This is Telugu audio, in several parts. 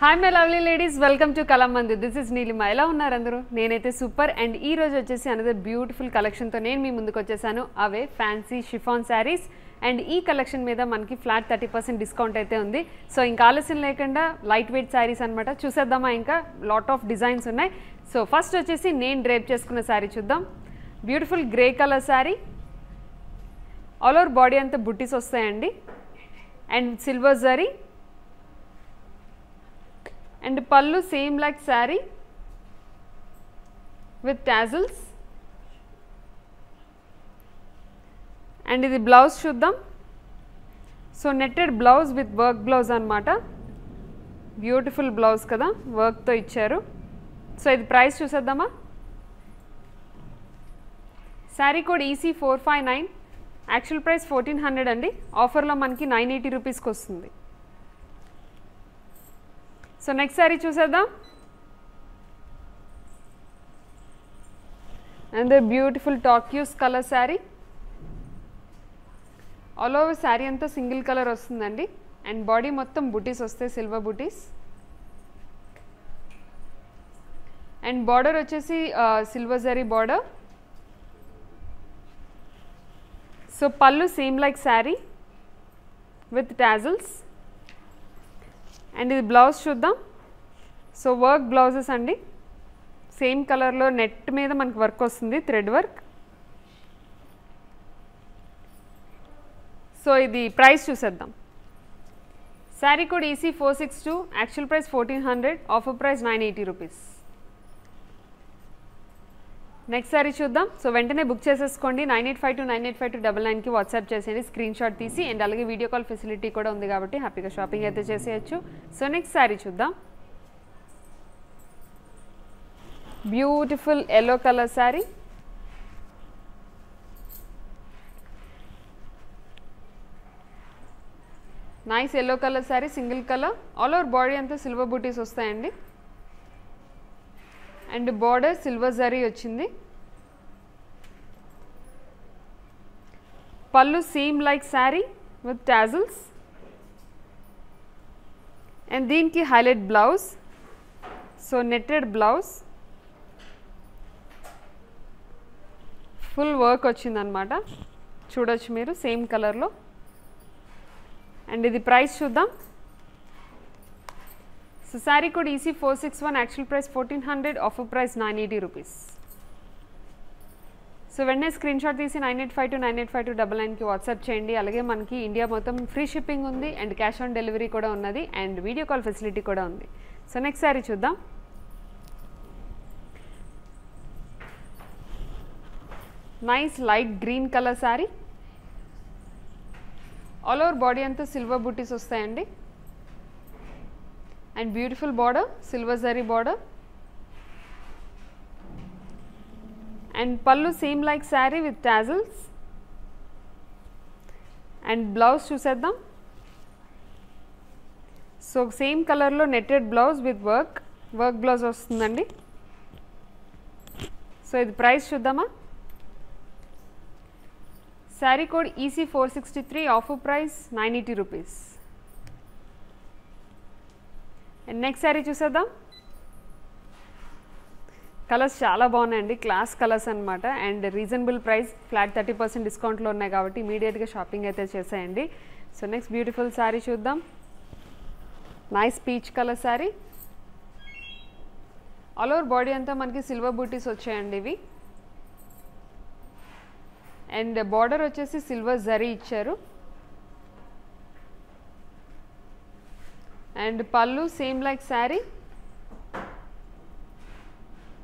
Hi my lovely ladies, welcome to Kalamandir. This is Neelima. ఎలా ఉన్నారు అందరూ? నేనైతే సూపర్. అండ్ ఈ రోజు వచ్చేసి అనదర్ బ్యూటిఫుల్ కలెక్షన్తో నేను మీ ముందుకు వచ్చేసాను. అవే ఫ్యాన్సీ షిఫాన్ శారీస్. అండ్ ఈ కలెక్షన్ మీద మనకి ఫ్లాట్ 30% డిస్కౌంట్ అయితే ఉంది. సో ఇంకా ఆలస్యం లేకుండా లైట్ వెయిట్ శారీస్ అనమాట. చూసేద్దామా? ఇంకా లాట్ ఆఫ్ డిజైన్స్ ఉన్నాయి. సో ఫస్ట్ వచ్చేసి నేను డ్రేప్ చేసుకున్న శారీ చూద్దాం. Beautiful grey colour sari, all over body అంతా బుట్టీస్ వస్తాయండి. And silver zari and pallu same like saree with tassels. And ఇది బ్లౌజ్ చూద్దాం. So netted blouse with work blouse అనమాట. బ్యూటిఫుల్ బ్లౌజ్ కదా, వర్క్తో ఇచ్చారు. సో ఇది ప్రైస్ చూసేద్దామా? Sari code EC459, actual price 1400 అండి. ఆఫర్లో మనకి 980 రూపీస్కి వస్తుంది. సో నెక్స్ట్ శారీ చూసేద్దాం. And the beautiful turquoise colour sari, all over sari అంతా సింగిల్ కలర్ వస్తుందండి. అండ్ బాడీ మొత్తం బుటీస్ వస్తాయి, సిల్వర్ బుటీస్. అండ్ బార్డర్ వచ్చేసి silver zari border. So pallu same like sari with tassels. And ఇది బ్లౌజ్ చూద్దాం. సో వర్క్ బ్లౌజెస్ అండి, సేమ్ కలర్లో నెట్ మీద మనకి వర్క్ వస్తుంది, థ్రెడ్ వర్క్. సో ఇది ప్రైస్ చూసేద్దాం. Sari code EC462, actual price 1400, offer price 980 rupees. Next sari చూద్దాం. సో వెంటనే బుక్ చేసేసుకోండి. 9852985299కి వాట్సాప్ చేసేయండి, స్క్రీన్ షాట్ తీసి. అండ్ అలాగే వీడియో కాల్ ఫెసిలిటీ కూడా ఉంది కాబట్టి హ్యాపీగా షాపింగ్ అయితే చేసేయచ్చు. సో నెక్స్ట్ శారీ చూద్దాం. Beautiful yellow colour sari, nice yellow colour sari, single colour. All over body అంతా సిల్వర్ బూటీస్ వస్తాయండి. అండ్ బార్డర్ సిల్వర్ జరీ వచ్చింది. Pallu same like sari with tassels. And దీనికి highlight blouse. So netted blouse, full work వచ్చిందనమాట. చూడొచ్చు మీరు సేమ్ కలర్లో. అండ్ ఇది ప్రైస్ చూద్దాం. So sari code EC461, actual price 1400, offer price 980 rupees. So వెంటనే స్క్రీన్ షాట్ తీసి 9852985299కి వాట్సాప్ చేయండి. అలాగే మనకి ఇండియా మొత్తం ఫ్రీ షిప్పింగ్ ఉంది. అండ్ క్యాష్ ఆన్ డెలివరీ కూడా ఉన్నది. అండ్ వీడియో కాల్ ఫెసిలిటీ కూడా ఉంది. సో నెక్స్ట్ శారీ చూద్దాం. Nice light green colour sari, all over body అంతా సిల్వర్ బూటీస్ వస్తాయండి. And beautiful border, silver zari border. And pallu same like sari with tassels. And blouse చూసేద్దాం. సో సేమ్ కలర్లో netted blouse with work blouse వస్తుందండి. సో ఇది ప్రైస్ చూద్దామా? Sari code EC463, offer price 980 rupees. And next sari చూసేద్దాం. కలర్స్ చాలా బాగున్నాయండి, క్లాస్ కలర్స్ అనమాట. అండ్ రీజనబుల్ ప్రైస్, ఫ్లాట్ 30% డిస్కౌంట్లో ఉన్నాయి కాబట్టి ఇమీడియట్గా షాపింగ్ అయితే చేసేయండి. సో నెక్స్ట్ బ్యూటిఫుల్ శారీ చూద్దాం. Nice peach colour sari, all over body అంతా మనకి సిల్వర్ బూటీస్ వచ్చాయండి ఇవి. అండ్ బార్డర్ వచ్చేసి సిల్వర్ జరీ ఇచ్చారు. And pallu same like sari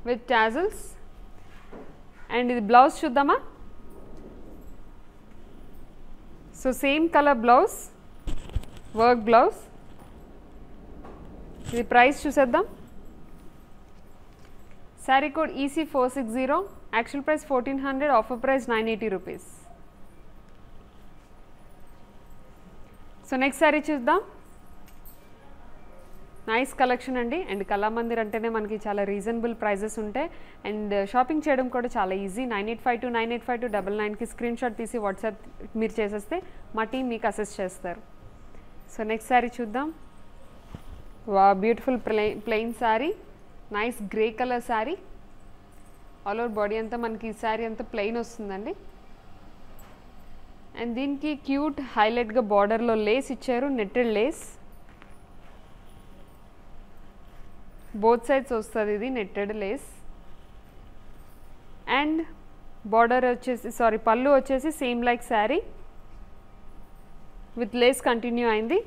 with tassels. And ఇది బ్లౌజ్ చూద్దామా? So same colour blouse, work blouse. ఇది ప్రైస్ చూసేద్దాం. Sari code EC460, actual price 1400, offer price 980 rupees. So next sari చూద్దాం. నైస్ కలెక్షన్ అండి. అండ్ కళామందిర్ అంటేనే మనకి చాలా రీజనబుల్ ప్రైజెస్ ఉంటాయి. అండ్ షాపింగ్ చేయడం కూడా చాలా ఈజీ. 9852985299కి స్క్రీన్ షాట్ తీసి వాట్సాప్ మీరు చేసేస్తే మా టీం మీకు అసెస్ చేస్తారు. సో నెక్స్ట్ శారీ చూద్దాం. వా beautiful plain sari, nice grey colour sari. All over body అంతా మనకి ఈ శారీ అంతా ప్లెయిన్ వస్తుందండి. అండ్ దీనికి క్యూట్ హైలైట్గా బార్డర్లో లేస్ ఇచ్చారు, నెట్టెడ్ లేస్. బోత్ సైడ్స్ వస్తుంది ఇది నెట్టెడ్ లేస్. అండ్ బార్డర్ వచ్చేసి పళ్ళు వచ్చేసి same like sari with lace continue అయింది.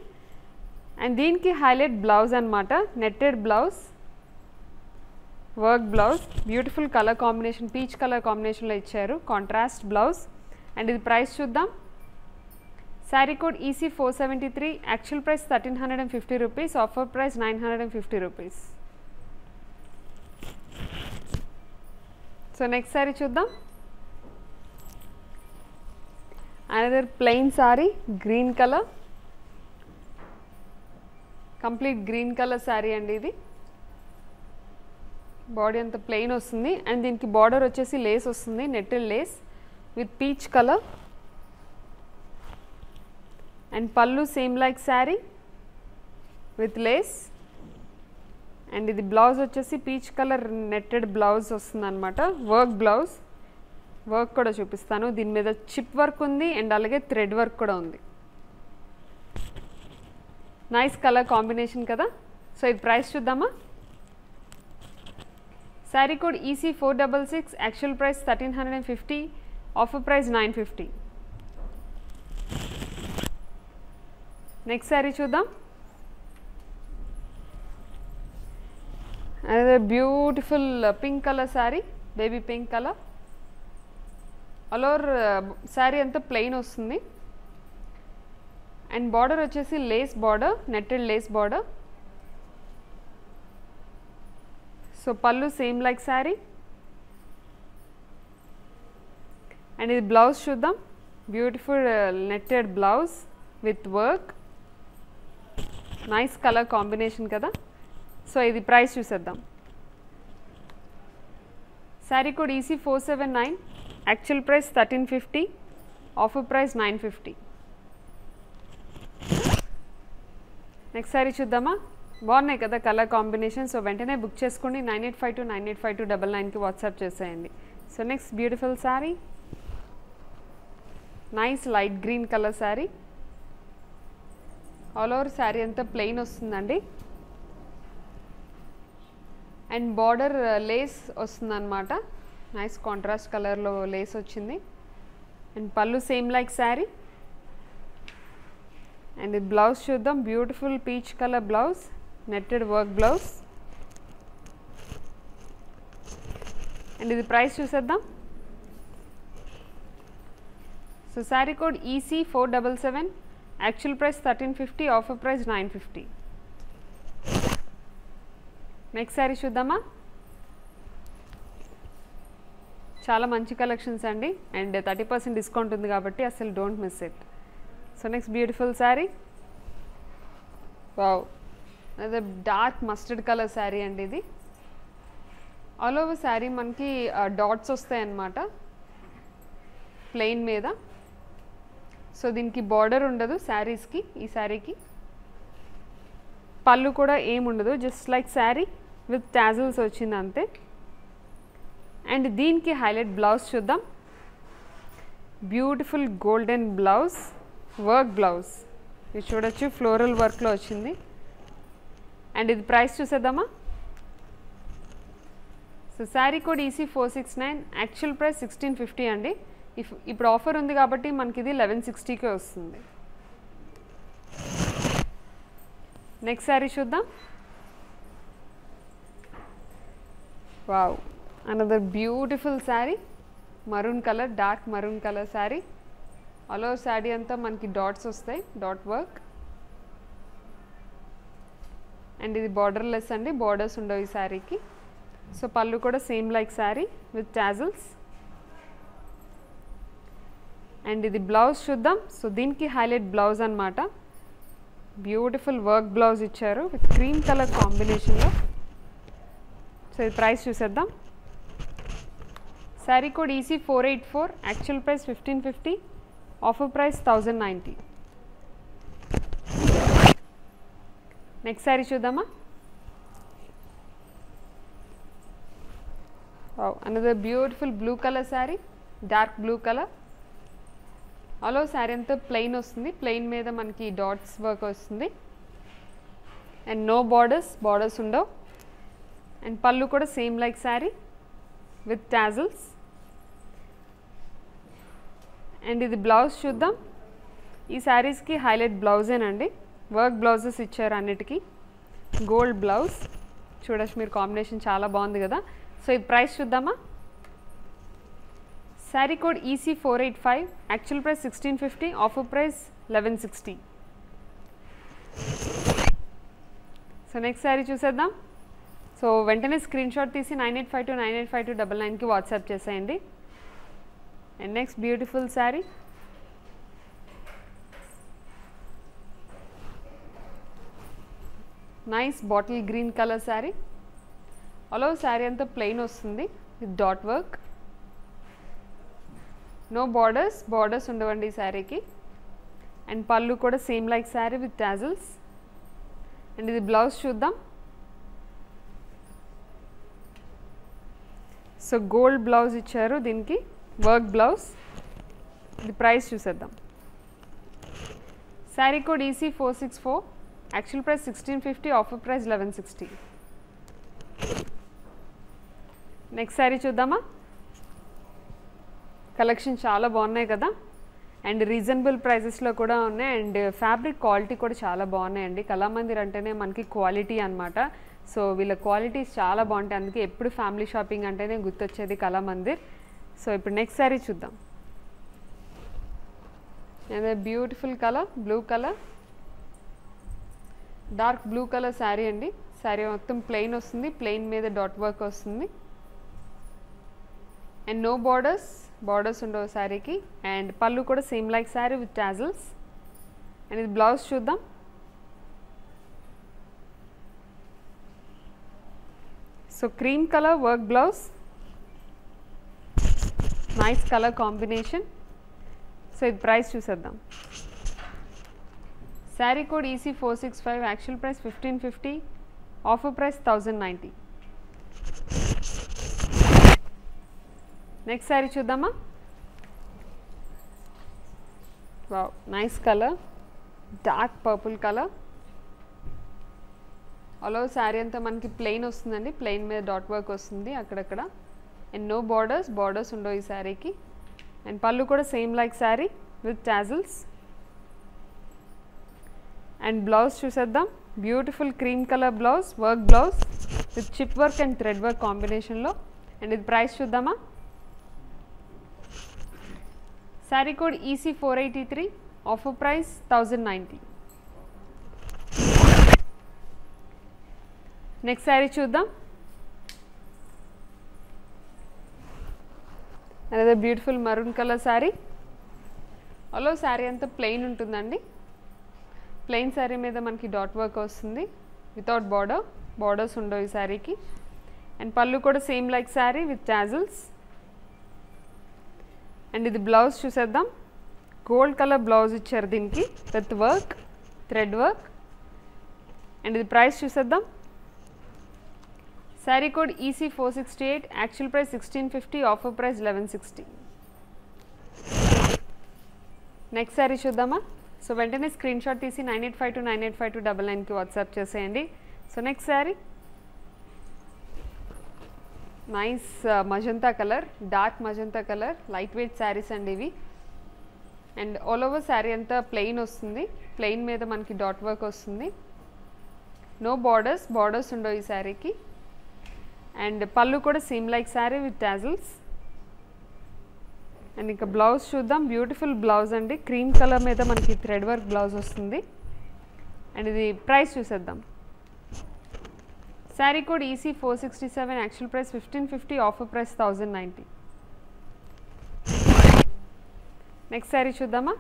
అండ్ దీనికి హైలైట్ బ్లౌజ్ అనమాట, netted blouse, work blouse, beautiful colour combination, peach colour కాంబినేషన్లో ఇచ్చారు, కాంట్రాస్ట్ బ్లౌజ్. అండ్ ఇది ప్రైస్ చూద్దాం. Sari code EC473, actual price 1350 rupees, offer price 950 rupees. So next sari చూద్దాం. Another plain sari, green colour, complete green colour sari అండి ఇది. బాడీ అంతా ప్లెయిన్ వస్తుంది. అండ్ దీనికి బార్డర్ వచ్చేసి లేస్ వస్తుంది, netted lace with peach colour. And pallu same like sari with lace. And ఇది బ్లౌజ్ వచ్చేసి పీచ్ కలర్ నెట్టెడ్ బ్లౌజ్ వస్తుంది అనమాట, వర్క్ బ్లౌజ్. వర్క్ కూడా చూపిస్తాను. దీని మీద చిప్ వర్క్ ఉంది అండ్ అలాగే థ్రెడ్ వర్క్ కూడా ఉంది. నైస్ కలర్ కాంబినేషన్ కదా. సో ఇది ప్రైస్ చూద్దామా. Sari code EC466, actual price 1350, offer price 950. Next sari చూద్దాం. Another beautiful pink colour sari, baby pink colour. All over sari అంతా ప్లెయిన్ వస్తుంది. అండ్ బార్డర్ వచ్చేసి lace border, netted lace border. So pallu same like sari. And ఇది బ్లౌజ్ చూద్దాం. Beautiful netted blouse with work, nice colour combination కదా. సో ఇది ప్రైస్ చూసేద్దాం. Sari code EC479, actual price 1350, offer price 950. Next sari చూద్దామా. బాగున్నాయి కదా కలర్ కాంబినేషన్. సో వెంటనే బుక్ చేసుకోండి. 9852985299కి వాట్సాప్ చేసేయండి. So next beautiful sari, nice light green colour sari. All over sari అంతా ప్లెయిన్ వస్తుందండి. అండ్ బార్డర్ లేస్ వస్తుందన్నమాట, నైస్ కాంట్రాస్ట్ కలర్లో లేస్ వచ్చింది. And pallu same like sari. And ఇది బ్లౌజ్ చూద్దాం. Beautiful peach colour blouse, netted work blouse. And ఇది ప్రైస్ చూసేద్దాం. So sari code EC477, actual price 1350, offer price 950. Next sari చూద్దామా. చాలా మంచి కలెక్షన్స్ అండి. అండ్ 30% డిస్కౌంట్ ఉంది కాబట్టి అసలు don't miss it. So next beautiful sari, wow, అదే డార్క్ మస్టర్డ్ కలర్ శారీ అండి ఇది. ఆల్ ఓవర్ శారీ మనకి డాట్స్ వస్తాయి అన్నమాట ప్లెయిన్ మీద. సో దీనికి బార్డర్ ఉండదు శారీస్కి, ఈ శారీకి పళ్ళు కూడా ఏముండదు, just like sari with tassels వచ్చింది అంతే. అండ్ దీనికి హైలైట్ బ్లౌజ్ చూద్దాం. Beautiful golden blouse, work blouse. ఇది చూడొచ్చు, ఫ్లోరల్ వర్క్లో వచ్చింది. అండ్ ఇది ప్రైస్ చూసేద్దామా. So sari code EC469, actual price 1650 అండి. ఇప్పుడు ఆఫర్ ఉంది కాబట్టి మనకి ఇది 1160కే వస్తుంది. నెక్స్ట్ శారీ చూద్దాం. Wow, another beautiful sari, maroon colour, dark maroon colour sari. All over sari అంతా మనకి డాట్స్ వస్తాయి, డాట్ వర్క్. అండ్ ఇది బార్డర్లెస్ అండి, బార్డర్స్ ఉండవు ఈ శారీకి. సో పళ్ళు కూడా same like sari with tassels. And ఇది బ్లౌజ్ చూద్దాం. సో దీనికి హైలైట్ బ్లౌజ్ అనమాట, బ్యూటిఫుల్ వర్క్ బ్లౌజ్ ఇచ్చారు విత్ క్రీమ్ కలర్ కాంబినేషన్లో. సో ఇది ప్రైస్ చూసేద్దాం. Sari code EC484, actual price 1550, offer price 1090. Next sari చూద్దామా. Wow, another beautiful blue colour sari, dark blue colour. All over sari అంతా ప్లెయిన్ వస్తుంది, ప్లెయిన్ మీద మనకి డాట్స్ వర్క్ వస్తుంది అండ్ నో బార్డర్స్ ఉండవు. అండ్ పళ్ళు కూడా same like sari with tassels. And ఇది బ్లౌజ్ చూద్దాం. ఈ శారీస్కి హైలైట్ బ్లౌజేనండి, వర్క్ బ్లౌజెస్ ఇచ్చారు అన్నిటికీ. గోల్డ్ బ్లౌజ్ చూడొచ్చు మీరు, కాంబినేషన్ చాలా బాగుంది కదా. సో ఇది ప్రైస్ చూద్దామా. Sari code EC485, actual price 1650, offer price 1160. So next sari చూసేద్దాం. సో వెంటనే స్క్రీన్ షాట్ తీసి 9852985299కి వాట్సాప్ చేసేయండి. And next beautiful sari, nice bottle green colour sari. All over sari అంతా ప్లెయిన్ వస్తుంది with dot work. No borders ఉండవండి ఈ శారీకి. అండ్ పళ్ళు కూడా same like sari with tassels. And ఇది బ్లౌజ్ చూద్దాం. సో గోల్డ్ బ్లౌజ్ ఇచ్చారు దీనికి, వర్క్ బ్లౌజ్. ఇది ప్రైస్ చూసేద్దాం. Sari code EC464, actual price 1650, offer price 1160. Next sari చూద్దామా. కలెక్షన్ చాలా బాగున్నాయి కదా, అండ్ రీజనబుల్ ప్రైజెస్లో కూడా ఉన్నాయి. అండ్ ఫ్యాబ్రిక్ క్వాలిటీ కూడా చాలా బాగున్నాయండి. కళామందిర్ అంటేనే మనకి క్వాలిటీ అనమాట. సో వీళ్ళ క్వాలిటీస్ చాలా బాగుంటాయి, అందుకే ఎప్పుడు ఫ్యామిలీ షాపింగ్ అంటేనే గుర్తొచ్చేది కళామందిర్. సో ఇప్పుడు నెక్స్ట్ శారీ చూద్దాం. అదే beautiful colour, blue colour, dark blue colour sari అండి. శారీ మొత్తం ప్లెయిన్ వస్తుంది, ప్లెయిన్ మీద డాట్ వర్క్ వస్తుంది. అండ్ నో బార్డర్స్ ఉండవు శారీకి. అండ్ పళ్ళు కూడా same like sari with tassels. And ఇది బ్లౌజ్ చూద్దాం. So cream colour work blouse, nice colour combination. So ఇది ప్రైస్ చూసేద్దాం. Sari code EC465, actual price 1550, offer price 1090. Next sari చూద్దామా. Wow, nice colour, dark purple colour. All over sari అంతా మనకి ప్లెయిన్ వస్తుందండి, ప్లెయిన్ మీద డాట్ వర్క్ వస్తుంది అక్కడక్కడ. అండ్ నో బార్డర్స్ ఉండవు ఈ శారీకి. అండ్ పళ్ళు కూడా same like sari with tassels. And blouse చూసేద్దాం. Beautiful cream colour blouse, work blouse with chip work and thread work కాంబినేషన్లో. అండ్ ఇది ప్రైస్ చూద్దామా. Sari code EC483, offer price 1090. Next sari చూద్దాం. అదే beautiful maroon colour sari. All over sari అంతా ప్లెయిన్ ఉంటుందండి. ప్లెయిన్ శారీ మీద మనకి డాట్ వర్క్ వస్తుంది వితౌట్ బార్డర్స్ ఉండవు ఈ శారీకి. అండ్ పళ్ళు కూడా same like sari with tassels. And ఇది బ్లౌజ్ చూసేద్దాం. గోల్డ్ కలర్ బ్లౌజ్ ఇచ్చారు దీనికి with work, thread work. And ఇది ప్రైస్ చూసేద్దాం. Sari code EC468, actual price 1650, offer price 1160. Next sari చూద్దామా. సో వెంటనే స్క్రీన్ షాట్ తీసి 9852985299కి వాట్సాప్ చేసేయండి. So next sari, nice magenta colour, dark magenta colour, light weight saris అండి ఇవి. అండ్ ఆల్ ఓవర్ శారీ అంతా ప్లెయిన్ వస్తుంది, ప్లెయిన్ మీద మనకి డాట్ వర్క్ వస్తుంది. నో బార్డర్స్ ఉండవు ఈ శారీకి. అండ్ పళ్ళు కూడా same like sari with tassels. And ఇంకా బ్లౌజ్ చూద్దాం. బ్యూటిఫుల్ బ్లౌజ్ అండి, క్రీమ్ కలర్ మీద మనకి థ్రెడ్ వర్క్ బ్లౌజ్ వస్తుంది. అండ్ ఇది ప్రైస్ చూసేద్దాం. Sari code EC467, actual price 1550, offer price 1090. Next sari చూద్దామా.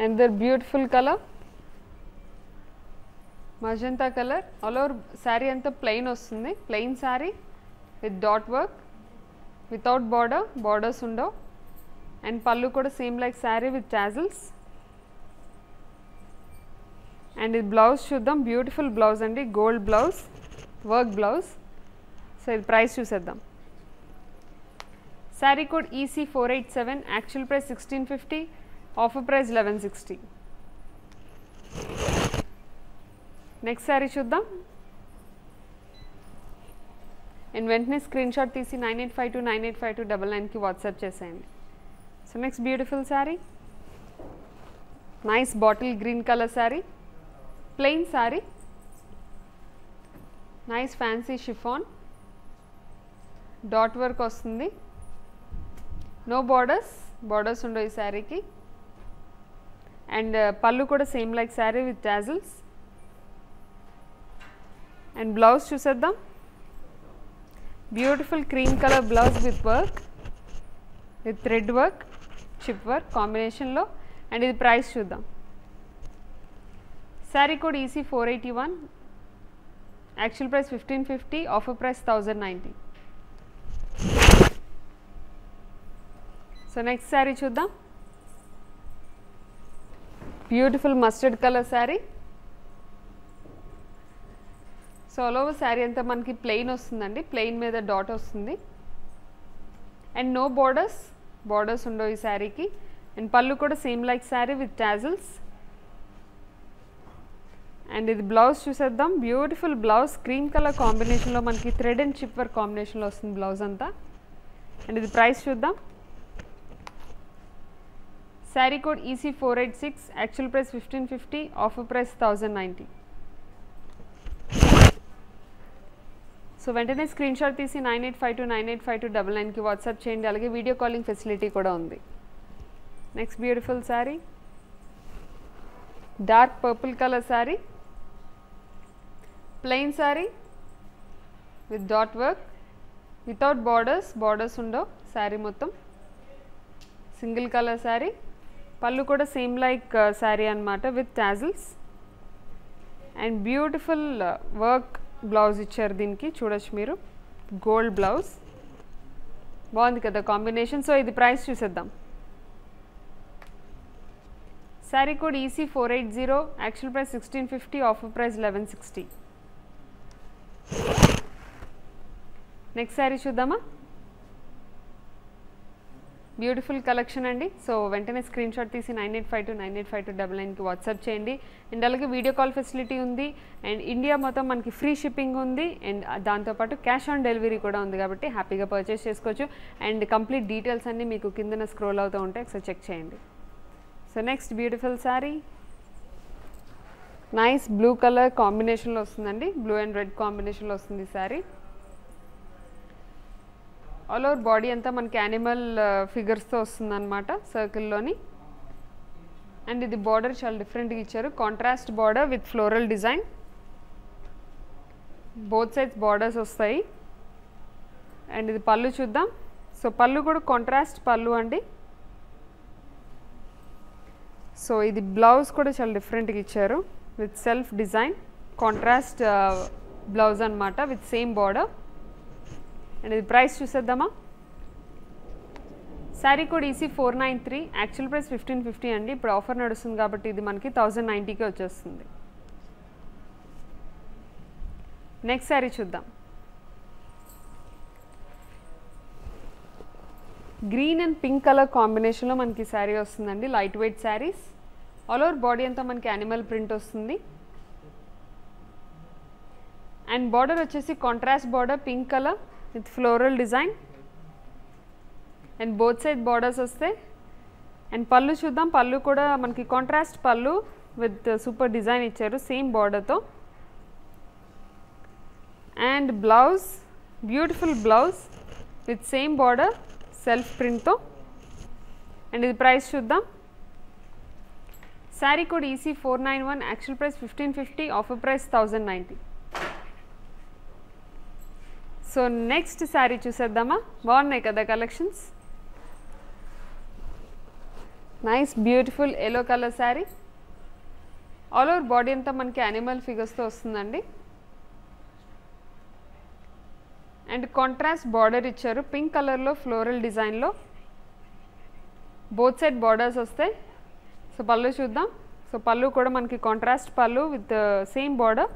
Another beautiful colour, magenta colour. All over sari అంతా ప్లెయిన్ వస్తుంది, plain sari with dot work, without borders ఉండవు. అండ్ పళ్ళు కూడా same like sari with tassels. And ఇది బ్లౌజ్ చూద్దాం. బ్యూటిఫుల్ బ్లౌజ్ అండి, gold blouse, work blouse. So ఇది ప్రైస్ చూసేద్దాం. Sari code EC487, actual price 1650, offer price 1160. Next sari చూద్దాం. అండ్ వెంటనే స్క్రీన్ షాట్ తీసి 9852985299కి వాట్సాప్ చేసేయండి. So next beautiful sari, nice bottle green colour sari, plain sari, nice fancy chiffon, dot work వస్తుంది, నో బార్డర్స్ ఉండవు ఈ శారీకి. అండ్ పళ్ళు కూడా same like sari with tassels. And blouse చూసేద్దాం. Beautiful cream colour blouse with work, with thread work, chip work కాంబినేషన్లో. అండ్ ఇది ప్రైస్ చూద్దాం. Sari code EC481, actual price 1550, offer price 1090. So next sari చూద్దాం. Beautiful mustard colour sari. So all over sari అంతా మనకి ప్లెయిన్ వస్తుందండి, ప్లెయిన్ మీద డాట్ వస్తుంది. అండ్ నో బార్డర్స్ ఉండవు ఈ శారీకి. అండ్ పళ్ళు కూడా same like sari with tassels. And ఇది బ్లౌజ్ చూసేద్దాం. బ్యూటిఫుల్ బ్లౌజ్, క్రీమ్ కలర్ కాంబినేషన్లో మనకి థ్రెడ్ అండ్ చిప్ వర్క్ కాంబినేషన్లో వస్తుంది బ్లౌజ్ అంతా. అండ్ ఇది ప్రైస్ చూద్దాం. Sari code EC486, actual price 1550, offer price 1090. So వెంటనే స్క్రీన్ షాట్ తీసి 9852985299కి వాట్సాప్ చేయండి. అలాగే వీడియో కాలింగ్ ఫెసిలిటీ కూడా ఉంది. Next beautiful sari, dark purple colour sari, plain sari with dot work, without borders ఉండవు శారీ మొత్తం. సింగిల్ కలర్ శారీ, పళ్ళు కూడా సేమ్ లైక్ శారీ అనమాట with tassels. And beautiful work blouse ఇచ్చారు దీనికి, చూడొచ్చు మీరు, గోల్డ్ బ్లౌజ్. బాగుంది కదా కాంబినేషన్. సో ఇది ప్రైస్ చూసేద్దాం. Sari code EC480, actual price 1650, offer price 1160. Next sari చూద్దామా. బ్యూటిఫుల్ కలెక్షన్ అండి. సో వెంటనే స్క్రీన్ షాట్ తీసి 9852985299కి వాట్సాప్ చేయండి. అండ్ అలాగే వీడియో కాల్ ఫెసిలిటీ ఉంది. అండ్ ఇండియా మొత్తం మనకి ఫ్రీ షిప్పింగ్ ఉంది. అండ్ దాంతోపాటు క్యాష్ ఆన్ డెలివరీ కూడా ఉంది కాబట్టి హ్యాపీగా పర్చేస్ చేసుకోవచ్చు. అండ్ కంప్లీట్ డీటెయిల్స్ అన్నీ మీకు కిందన స్క్రోల్ అవుతూ ఉంటాయి, ఒకసారి చెక్ చేయండి. So next beautiful sari, nice blue colour కాంబినేషన్లో వస్తుందండి, బ్లూ అండ్ రెడ్ కాంబినేషన్లో వస్తుంది ఈ శారీ. ఆల్ ఓవర్ బాడీ అంతా మనకి యానిమల్ ఫిగర్స్తో వస్తుందన్నమాట సర్కిల్లోని. అండ్ ఇది బార్డర్ చాలా డిఫరెంట్గా ఇచ్చారు, contrast border with floral design. Both sides borders వస్తాయి. అండ్ ఇది పళ్ళు చూద్దాం. సో పళ్ళు కూడా కాంట్రాస్ట్ పళ్ళు అండి. సో ఇది బ్లౌజ్ కూడా చాలా డిఫరెంట్గా ఇచ్చారు with self design, contrast blouse అనమాట విత్ సేమ్ బార్డర్. అండ్ ఇది ప్రైస్ చూసేద్దామా. Sari code EC493, actual price 1550 అండి. ఇప్పుడు ఆఫర్ నడుస్తుంది కాబట్టి ఇది మనకి 1090కి వచ్చేస్తుంది. నెక్స్ట్ శారీ చూద్దాం. గ్రీన్ అండ్ పింక్ కలర్ కాంబినేషన్లో మనకి శారీ వస్తుందండి, light weight saris. All over body అంతా మనకి యానిమల్ ప్రింట్ వస్తుంది. అండ్ బార్డర్ వచ్చేసి contrast border, pink colour with floral design. And both side borders వస్తాయి. అండ్ పళ్ళు చూద్దాం. పళ్ళు కూడా మనకి contrast pallu with super design ఇచ్చారు సేమ్ బార్డర్తో. And blouse, beautiful blouse with same border self ప్రింట్తో. అండ్ ఇది ప్రైస్ చూద్దాం. Sari code EC491, actual price 1550, offer price 1090. So next sari చూసేద్దామా. బాగున్నాయి కదా collections. Nice beautiful yellow colour sari. All over body అంతా మనకి యానిమల్ ఫిగర్స్తో వస్తుందండి. అండ్ కాంట్రాస్ట్ బార్డర్ ఇచ్చారు పింక్ కలర్లో ఫ్లోరల్ డిజైన్లో. బోత్ సైడ్ బార్డర్స్ వస్తాయి. సో పళ్ళు చూద్దాం. సో పళ్ళు కూడా మనకి contrast pallu with same border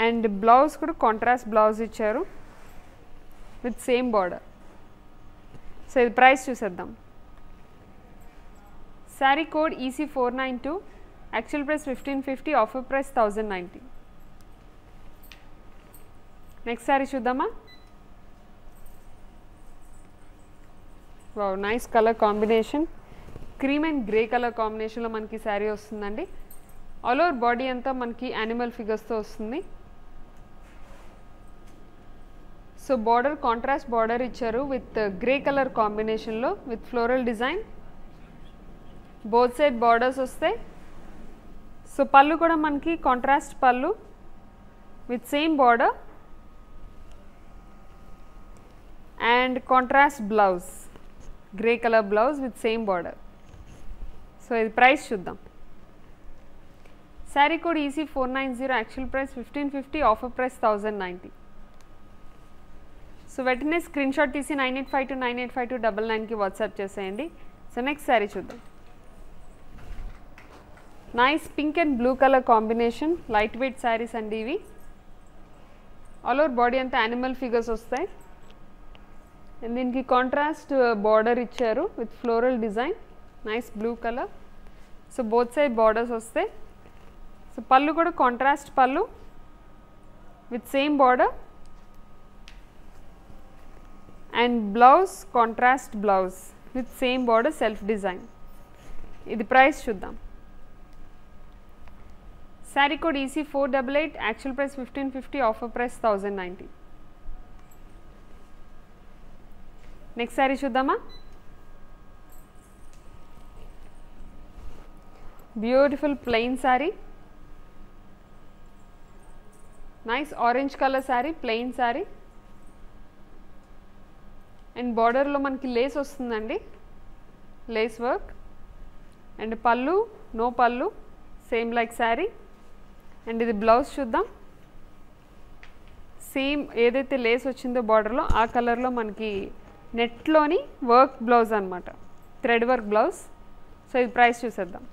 and blouse కూడా కాంట్రాస్ట్ బ్లౌజ్ ఇచ్చారు విత్ సేమ్ బార్డర్. సో ఇది ప్రైస్ చూసేద్దాం. Sari code EC492, actual price 1550, offer price 1090. Next sari చూద్దామా. Wow, nice colour combination, cream and grey colour కాంబినేషన్లో మనకి శారీ వస్తుందండి. ఆల్ ఓవర్ బాడీ అంతా మనకి యానిమల్ ఫిగర్స్తో వస్తుంది. సో బార్డర్ కాంట్రాస్ట్ బార్డర్ ఇచ్చారు విత్ గ్రే కలర్ కాంబినేషన్లో with floral design. Both side borders వస్తాయి. సో పళ్ళు కూడా మనకి contrast pallu with same border and contrast blouse, grey colour blouse with same border. So ఇది ప్రైస్ చూద్దాం. Sari code EC490, actual price 1550, offer price 1090. So వెంటనే స్క్రీన్ షాట్ తీసి 9852985299కి వాట్సాప్ చేసేయండి. సో నెక్స్ట్ శారీ చూద్దాం. Nice pink and blue colour combination, light weight saris అండి ఇవి. ఆల్ ఓవర్ బాడీ అంతా యానిమల్ ఫిగర్స్ వస్తాయి. అండ్ దీనికి కాంట్రాస్ట్ బార్డర్ ఇచ్చారు with floral design, nice blue colour. So both side borders వస్తాయి. సో పళ్ళు కూడా contrast pallu with same border and blouse contrast blouse with same border, self design. ఇది ప్రైస్ చూద్దాం. Sari code EC488, actual price 1550, offer price 1090. Next sari చూద్దామా. Beautiful plain sari, nice orange colour sari, plain sari and బార్డర్లో మనకి లేస్ వస్తుందండి, lace work. And pallu no pallu, same like sari. And ఇది బ్లౌజ్ చూద్దాం. సేమ్ ఏదైతే లేస్ వచ్చిందో బార్డర్లో ఆ కలర్లో మనకి నెట్లోని వర్క్ బ్లౌజ్ అనమాట, థ్రెడ్ వర్క్ బ్లౌజ్. సో ఇది ప్రైస్ చూసేద్దాం.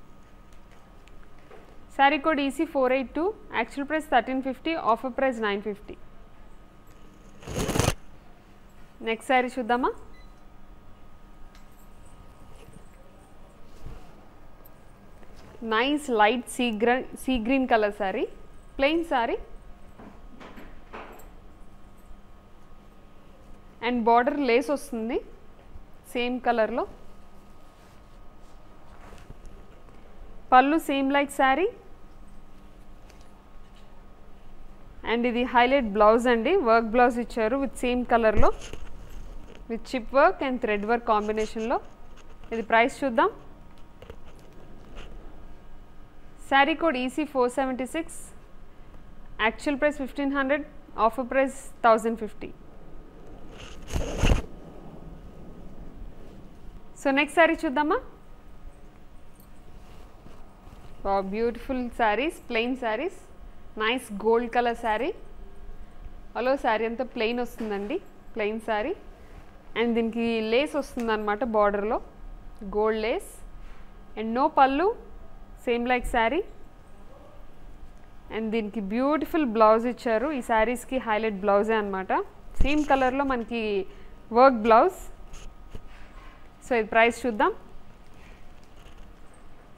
Sari code EC482, actual price 1350, offer price 950. Next sari చూద్దామా. Nice light sea green colour sari, plain sari and border lace వస్తుంది సేమ్ కలర్లో. Pallu same like sari and ఇది హైలైట్ బ్లౌజ్ అండి, వర్క్ బ్లౌజ్ ఇచ్చారు విత్ సేమ్ కలర్లో with chip work and thread work కాంబినేషన్లో. ఇది ప్రైస్ చూద్దాం. Sari code EC476, actual price 1500, offer price 1050. So next sari చూద్దామా. Beautiful saris, plain saris, nice gold colour sari. Hello sari అంతా ప్లెయిన్ వస్తుందండి, ప్లెయిన్ శారీ అండ్ దీనికి లేస్ వస్తుంది అనమాట బార్డర్లో, gold lace and no pallu, same like sari. And దీనికి బ్యూటిఫుల్ బ్లౌజ్ ఇచ్చారు. ఈ శారీస్కి హైలైట్ బ్లౌజే అనమాట, సేమ్ కలర్లో మనకి వర్క్ బ్లౌజ్. సో ఇది ప్రైస్ చూద్దాం.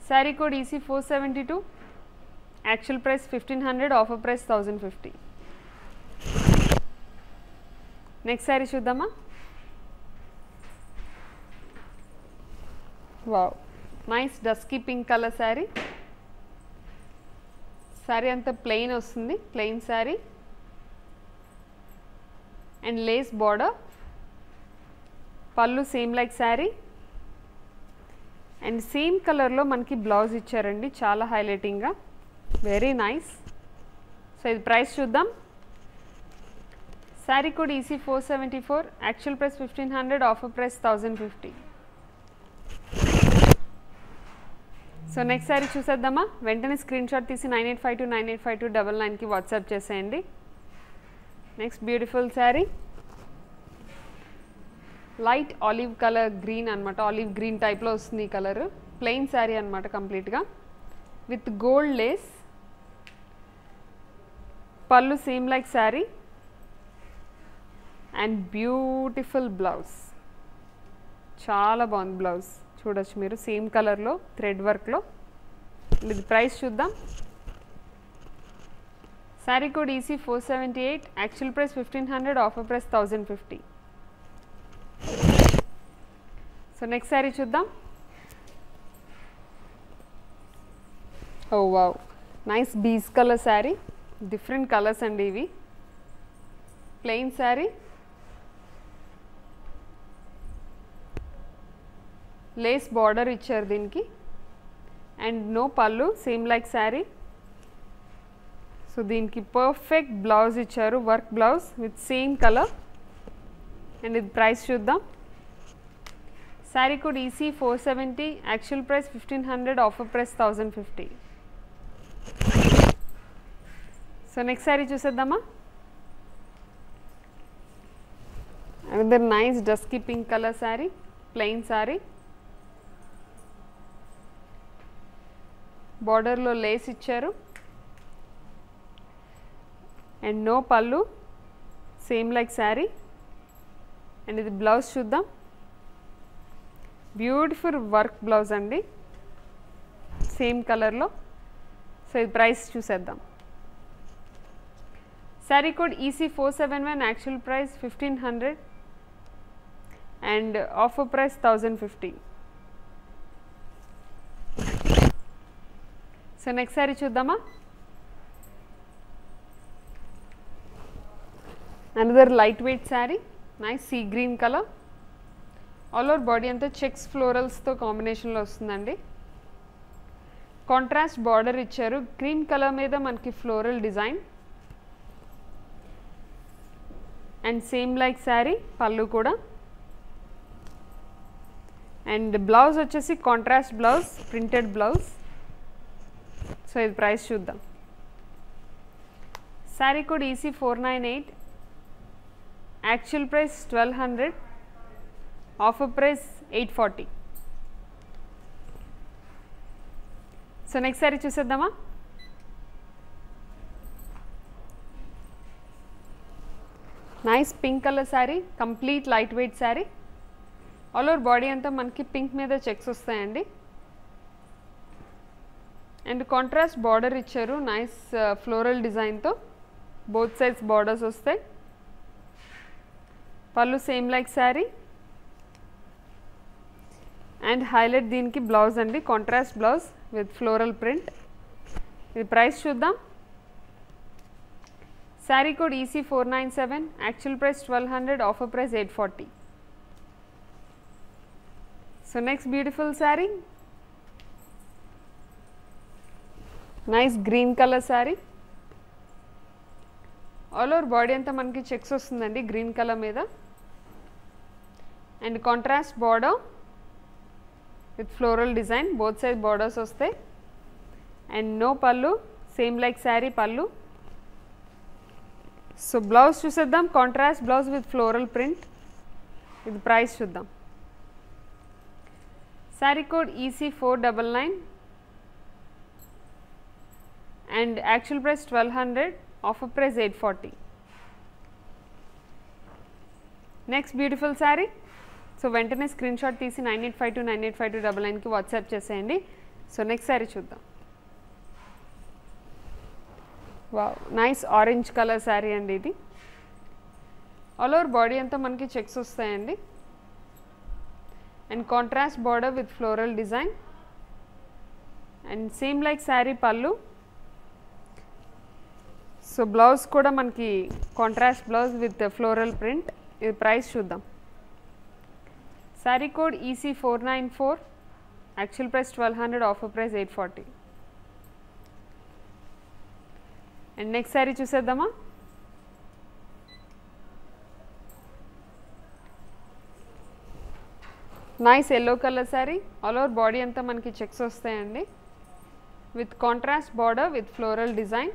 Sari code EC472, actual price 1500, offer price 1050. Next sari చూద్దామా. Wow, nice dusky pink colour sari. Sari అంతా ప్లెయిన్ వస్తుంది, plain sari and lace border. Pallu same like sari and same కలర్లో మనకి బ్లౌజ్ ఇచ్చారండి, చాలా హైలైటింగ్గా, వెరీ నైస్. సో ఇది ప్రైస్ చూద్దాం. Sari code EC474, actual price 1500, offer price 1050. So next sari చూసేద్దామా. వెంటనే స్క్రీన్ షాట్ తీసి 9852985299కి వాట్సాప్ చేసేయండి. Next beautiful sari, light olive colour green అనమాట, ఆలివ్ గ్రీన్ టైప్లో వస్తుంది ఈ కలర్. ప్లెయిన్ శారీ అనమాట కంప్లీట్గా విత్ గోల్డ్ లేస్. పళ్ళు same like sari and beautiful blouse. చాలా బాగుంది బ్లౌజ్, చూడొచ్చు మీరు సేమ్ కలర్లో థ్రెడ్ వర్క్లో. ఇది ప్రైస్ చూద్దాం. Sari code EC 478, actual price 1500, offer price 1050. So next sari చూద్దాం. Oh wow, nice beige colour sari, different colours అండి ఇవి. ప్లెయిన్ శారీ, లేస్ బార్డర్ ఇచ్చారు దీనికి and no pallu, same like sari. So దీనికి పర్ఫెక్ట్ బ్లౌజ్ ఇచ్చారు, work blouse with same colour. And ఇది ప్రైస్ చూద్దాం. Sari code EC 470, actual price 1500, offer price 1050. So next sari చూసేద్దామా. Another nice dusky pink colour sari, plain sari. బార్డర్లో లేస్ ఇచ్చారు and no pallu, same like sari. And ఇది బ్లౌజ్ చూద్దాం. బ్యూటిఫుల్ వర్క్ బ్లౌజ్ అండి, సేమ్ కలర్లో. సో ఇది ప్రైస్ చూసేద్దాం. Sari code EC 471, actual price 1500 and offer price 1050. So next sari చూద్దామా. Another light weight sari, nice sea green colour. All over body అంతా చెక్స్ ఫ్లోరల్స్తో కాంబినేషన్లో వస్తుందండి. కాంట్రాస్ట్ బార్డర్ ఇచ్చారు, గ్రీన్ కలర్ మీద మనకి floral design and same like sari. Pallu కూడా అండ్ బ్లౌజ్ వచ్చేసి contrast blouse, printed blouse. So ఇది ప్రైస్ చూద్దాం. Sari code EC 498, actual price 1200, offer price 840. So next sari చూసేద్దామా. Nice pink colour sari, complete light weight sari. All over body అంతా మనకి పింక్ మీద చెక్స్ వస్తాయండి అండ్ కాంట్రాస్ట్ బార్డర్ ఇచ్చారు, నైస్ ఫ్లోరల్ డిజైన్తో. బోత్ సైడ్స్ బార్డర్స్ వస్తాయి. Pallu same like sari and highlight దీనికి బ్లౌజ్ అండి, contrast blouse with floral print. ఇది ప్రైస్ చూద్దాం. Sari code EC 497, actual price 1200, offer price 840. So next beautiful sari, nice green colour sari. All over body అంతా మనకి చెక్స్ వస్తుందండి గ్రీన్ కలర్ మీద and contrast border with floral design. Both side borders వస్తాయి and no pallu, same like sari pallu. So blouse చూసేద్దాం. Contrast blouse with floral print. ఇది ప్రైస్ చూద్దాం. Sari code EC 499 and actual price 1200, offer price 840. Next beautiful sari. So వెంటనే స్క్రీన్ షాట్ తీసి 9852985299కి వాట్సాప్ చేసేయండి. సో నెక్స్ట్ శారీ చూద్దాం. Wow, nice orange colour sari అండి ఇది. ఆల్ ఓవర్ బాడీ అంతా మనకి చెక్స్ వస్తాయండి and contrast border with floral design and same like sari pallu. So blouse కూడా మనకి contrast blouse with floral print. ఇది ప్రైస్ చూద్దాం. Sari code EC 494, actual price 1200, offer price 840. And next sari చూసేద్దామా. Nice yellow colour sari. All over body అంతా మనకి చెక్స్ వస్తాయండి with contrast border with floral design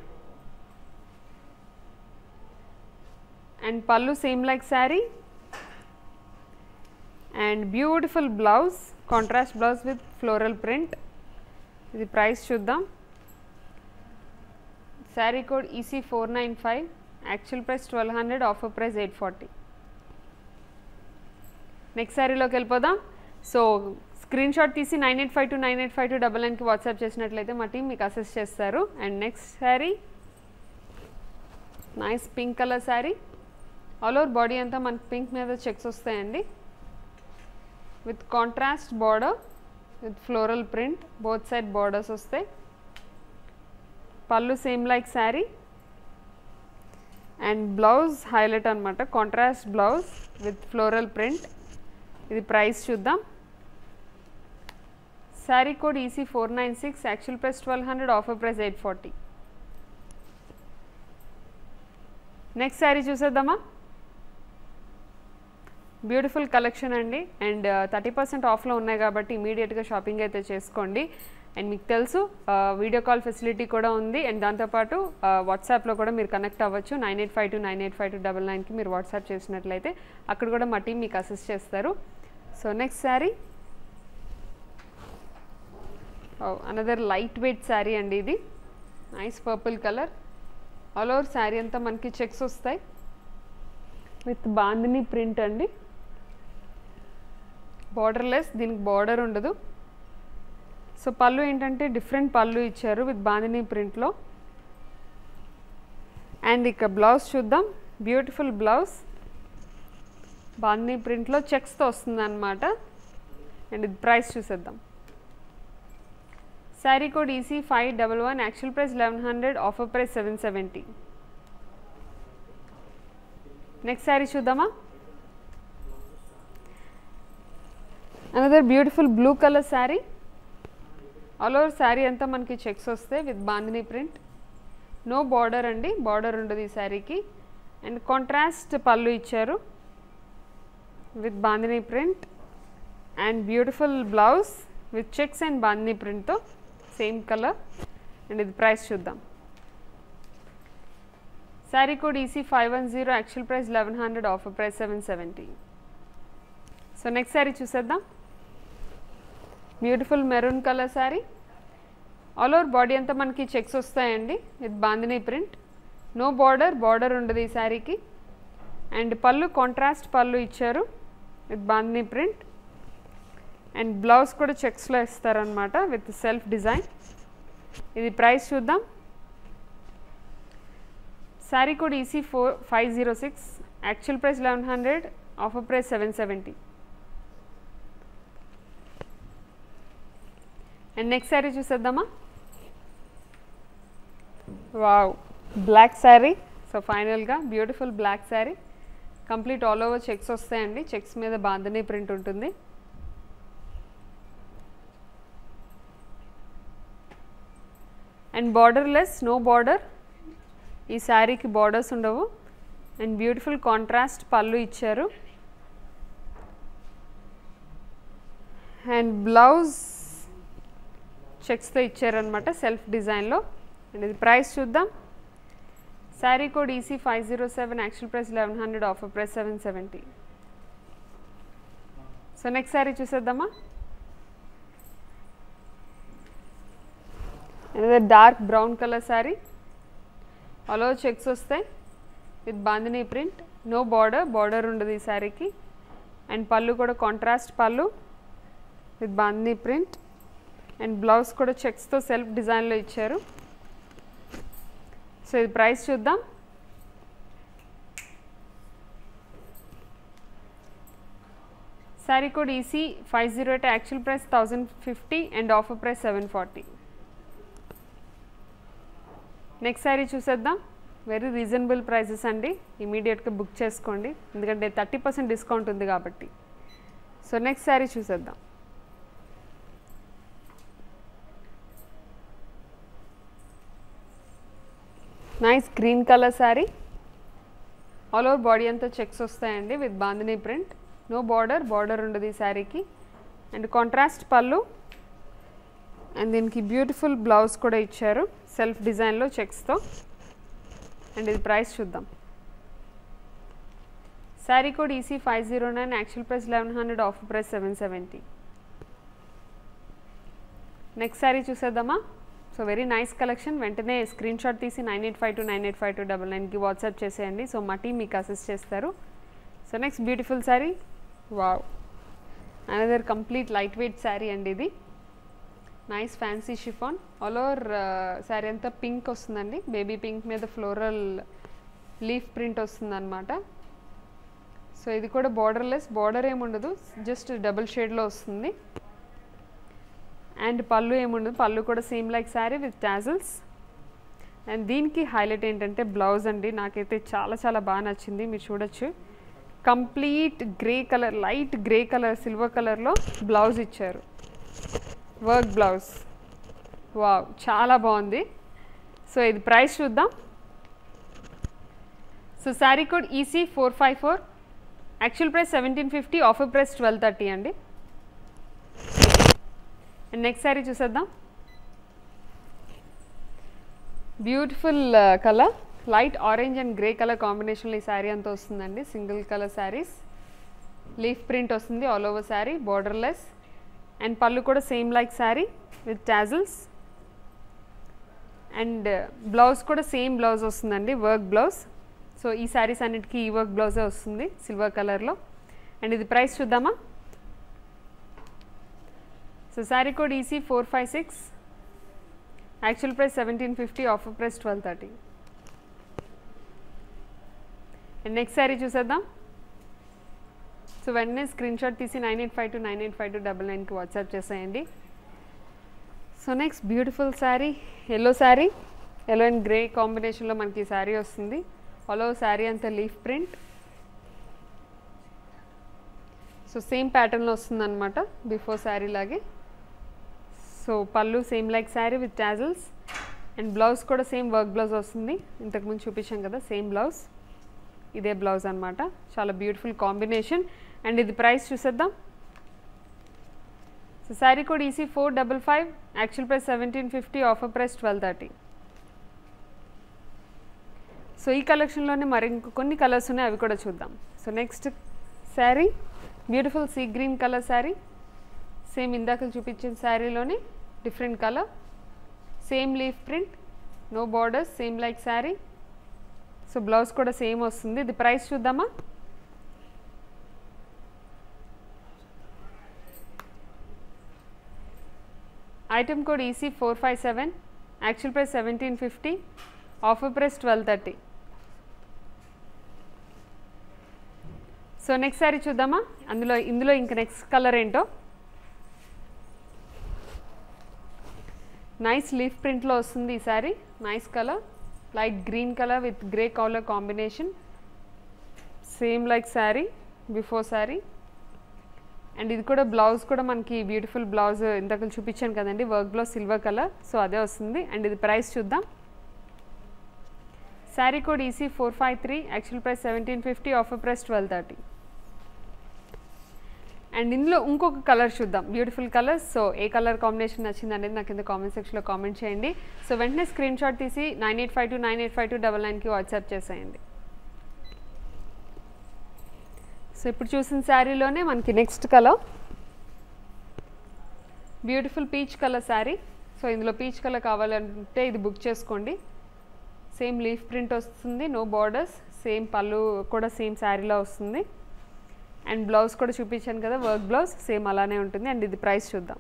and pallu same like sari and beautiful blouse, contrast blouse with floral print. ఇది ప్రైస్ చూద్దాం. Sari code EC495, actual price 1200, offer price 840. Next శారీలోకి వెళ్ళిపోదాం. సో స్క్రీన్ షాట్ తీసి 9852985299కి వాట్సాప్ చేసినట్లయితే మా టీం మీకు అసెస్ చేస్తారు. And next sari nice pink colour sari. All over body అంతా మనకి పింక్ మీద చెక్స్ వస్తాయండి, with contrast border with floral print. Both side borders వస్తాయి. Pallu same like sari. And blouse highlight అనమాట, contrast blouse with floral print. ఇది ప్రైస్ చూద్దాం. Sari code EC496, actual price 1200, offer price 840. Next sari చూసేద్దామా. బ్యూటిఫుల్ కలెక్షన్ అండి. అండ్ 30% ఆఫ్లో ఉన్నాయి కాబట్టి ఇమీడియట్గా షాపింగ్ అయితే చేసుకోండి. అండ్ మీకు తెలుసు వీడియో కాల్ ఫెసిలిటీ కూడా ఉంది. అండ్ దాంతోపాటు వాట్సాప్లో కూడా మీరు కనెక్ట్ అవ్వచ్చు. 9852985299కి మీరు వాట్సాప్ చేసినట్లయితే అక్కడ కూడా మా టీం మీకు అసిస్ట్ చేస్తారు. So next sari another light weight sari అండి. ఇది nice purple colour. All over sari అంతా మనకి చెక్స్ వస్తాయి విత్ బాందిని ప్రింట్ అండి. బార్డర్లెస్, దీనికి బార్డర్ ఉండదు. సో పళ్ళు ఏంటంటే డిఫరెంట్ పళ్ళు ఇచ్చారు విత్ బాందిని ప్రింట్లో. అండ్ ఇక బ్లౌజ్ చూద్దాం. బ్యూటిఫుల్ బ్లౌజ్ బాందిని ప్రింట్లో చెక్స్తో వస్తుంది అన్నమాట. అండ్ ఇది ప్రైస్ చూసేద్దాం. Sari code EC511, actual price 1100, offer price 770. Next sari చూద్దామా. Another beautiful blue colour sari. All over sari అంతా మనకి చెక్స్ వస్తాయి with bandhani print. No border అండి, బార్డర్ ఉండదు ఈ శారీకి. అండ్ కాంట్రాస్ట్ పళ్ళు ఇచ్చారు with bandhani print. And beautiful blouse with checks and bandhani ప్రింట్తో సేమ్ కలర్. అండ్ ఇది ప్రైస్ చూద్దాం. Sari code EC510, actual price 1100, offer price 770. So next sari చూసేద్దాం. Beautiful maroon colour sari. All over body అంతా మనకి చెక్స్ వస్తాయండి with bandhani print. No border, border ఉండదు ఈ శారీకి. అండ్ పళ్ళు కాంట్రాస్ట్ పళ్ళు ఇచ్చారు with bandhani print. And blouse కూడా చెక్స్లో ఇస్తారనమాట విత్ సెల్ఫ్ డిజైన్. ఇది ప్రైస్ చూద్దాం. Sari code EC506, actual price 1100, offer price 770. And next sari చూసేద్దామా. Wow, black sari. సో ఫైనల్గా beautiful black sari. Complete all over checks వస్తాయండి. చెక్స్ మీద బాందిని ప్రింట్ ఉంటుంది. And borderless, no border. ఈ శారీకి బార్డర్స్ ఉండవు. అండ్ బ్యూటిఫుల్ కాంట్రాస్ట్ పళ్ళు ఇచ్చారు. అండ్ బ్లౌజ్ చెక్స్తో ఇచ్చారనమాట సెల్ఫ్ డిజైన్లో. అండ్ ఇది ప్రైస్ చూద్దాం. Sari code EC507, actual price 1100, offer price 770. So next sari చూసేద్దామా. Another dark brown colour sari. All over checks వస్తాయి with bandhani print. No border, border ఉండదు ఈ శారీకి. అండ్ పళ్ళు కూడా contrast pallu with bandhani print. And blouse కూడా చెక్స్తో సెల్ఫ్ డిజైన్లో ఇచ్చారు. సో ఇది ప్రైస్ చూద్దాం. Sari code EC508, actual price 1050 and offer price 740. Next sari చూసేద్దాం. వెరీ రీజనబుల్ ప్రైజెస్ అండి. ఇమీడియట్గా బుక్ చేసుకోండి, ఎందుకంటే 30% డిస్కౌంట్ ఉంది కాబట్టి. సో నెక్స్ట్ శారీ చూసేద్దాం. Nice green colour sari. All over body అంతా చెక్స్ వస్తాయండి with bandhani print. No border, border ఉండదు ఈ శారీకి. And contrast pallu. అండ్ దీనికి బ్యూటిఫుల్ బ్లౌజ్ కూడా ఇచ్చారు సెల్ఫ్ డిజైన్లో చెక్స్తో. అండ్ ఇది ప్రైస్ చూద్దాం. Sari code EC509, actual price 1100, offer price 770. Next sari చూసేద్దామా. So very nice collection. వెంటనే స్క్రీన్ షాట్ తీసి 9852985299కి వాట్సాప్ చేసేయండి. సో మా టీం మీకు అసిస్ట్ చేస్తారు. So next beautiful sari. Wow, another complete light weight sari అండి ఇది. Nice fancy chiffon. All over sari అంతా పింక్ వస్తుందండి. బేబీ పింక్ మీద ఫ్లోరల్ లీఫ్ ప్రింట్ వస్తుంది అనమాట. సో ఇది కూడా బార్డర్లెస్, బార్డర్ ఏముండదు, జస్ట్ డబుల్ షేడ్లో వస్తుంది. అండ్ పళ్ళు ఏముండదు, పళ్ళు కూడా same like sari with tassels. And దీనికి హైలైట్ ఏంటంటే బ్లౌజ్ అండి. నాకైతే చాలా చాలా బాగా నచ్చింది. మీరు చూడొచ్చు, complete grey colour, light grey colour silver కలర్లో బ్లౌజ్ ఇచ్చారు, వర్క్ బ్లౌజ్. వావ్, చాలా బాగుంది. సో ఇది ప్రైస్ చూద్దాం. So sari code EC454, actual price 1750, offer price 1230 అండి. అండ్ నెక్స్ట్ శారీ చూసేద్దాం. Beautiful colour, light orange and grey colour కాంబినేషన్లో ఈ శారీ అంతా వస్తుందండి. Single colour saris, leaf print వస్తుంది all over sari, borderless. And పళ్ళు కూడా same like sari with tassels. And blouse కూడా సేమ్ బ్లౌజ్ వస్తుందండి, వర్క్ బ్లౌజ్. సో ఈ శారీస్ అన్నిటికీ ఈ వర్క్ బ్లౌజే వస్తుంది సిల్వర్ కలర్లో. అండ్ ఇది ప్రైస్ చూద్దామా. So sari code EC456, actual price 1750, offer price 1230. And next sari చూసేద్దాం. సో వెంటనే స్క్రీన్ షాట్ తీసి 9852985299కి వాట్సాప్ చేసేయండి. So next beautiful sari, yellow sari, yellow and grey కాంబినేషన్లో మనకి ఈ శారీ వస్తుంది. ఆల్ ఓవర్ శారీ అంతా లీఫ్ ప్రింట్. సో సేమ్ ప్యాటర్న్లో వస్తుంది అనమాట బిఫోర్ శారీ లాగే. So pallu same like sari with tassels. And blouse కూడా సేమ్ వర్క్ బ్లౌజ్ వస్తుంది, ఇంతకుముందు చూపించాం కదా సేమ్ బ్లౌజ్, ఇదే బ్లౌజ్ అనమాట. చాలా బ్యూటిఫుల్ కాంబినేషన్. అండ్ ఇది ప్రైస్ చూసేద్దాం. So sari code EC455, actual price 1750, offer price 1230. సో ఈ కలెక్షన్లోనే మరి ఇంకొన్ని కలర్స్ ఉన్నాయి, అవి కూడా చూద్దాం. So next sari beautiful sea green colour sari. Same ఇందాక చూపించిన శారీలోనే different colour, same leaf print, no borders, same like sari. So blouse కూడా సేమ్ వస్తుంది. ఇది ప్రైస్ చూద్దామా. Item code EC457, actual price 1750, offer price 1230. So next sari చూద్దామా. ఇందులో ఇంకా నెక్స్ట్ కలర్ ఏంటో. నైస్ లీఫ్ ప్రింట్లో వస్తుంది ఈ sari. Nice colour, light green colour with grey colour combination, same like sari before sari. And ఇది కూడా బ్లౌజ్ కూడా మనకి బ్యూటిఫుల్ బ్లౌజ్ ఇంతకు చూపించాను కదండి, work blouse silver colour. So అదే వస్తుంది. అండ్ ఇది ప్రైస్ చూద్దాం. Sari code EC453, actual price 1750, offer price 1230. And ఇందులో ఇంకొక కలర్ చూద్దాం, బ్యూటిఫుల్ కలర్స్. సో ఏ కలర్ కాంబినేషన్ నచ్చింది అనేది నాకు కింద కామెంట్ సెక్షన్లో కామెంట్ చేయండి. సో వెంటనే స్క్రీన్ షాట్ తీసి 9852985299కి వాట్సాప్ చేసేయండి. సో ఇప్పుడు చూసిన శారీలోనే మనకి next colour beautiful peach colour sari. So ఇందులో పీచ్ కలర్ కావాలంటే ఇది బుక్ చేసుకోండి. సేమ్ లీఫ్ ప్రింట్ వస్తుంది, నో బార్డర్స్, సేమ్ పళ్ళు కూడా సేమ్ శారీలో వస్తుంది. అండ్ బ్లౌజ్ కూడా చూపించాను కదా వర్క్ బ్లౌజ్, సేమ్ అలానే ఉంటుంది. అండ్ ఇది ప్రైస్ చూద్దాం.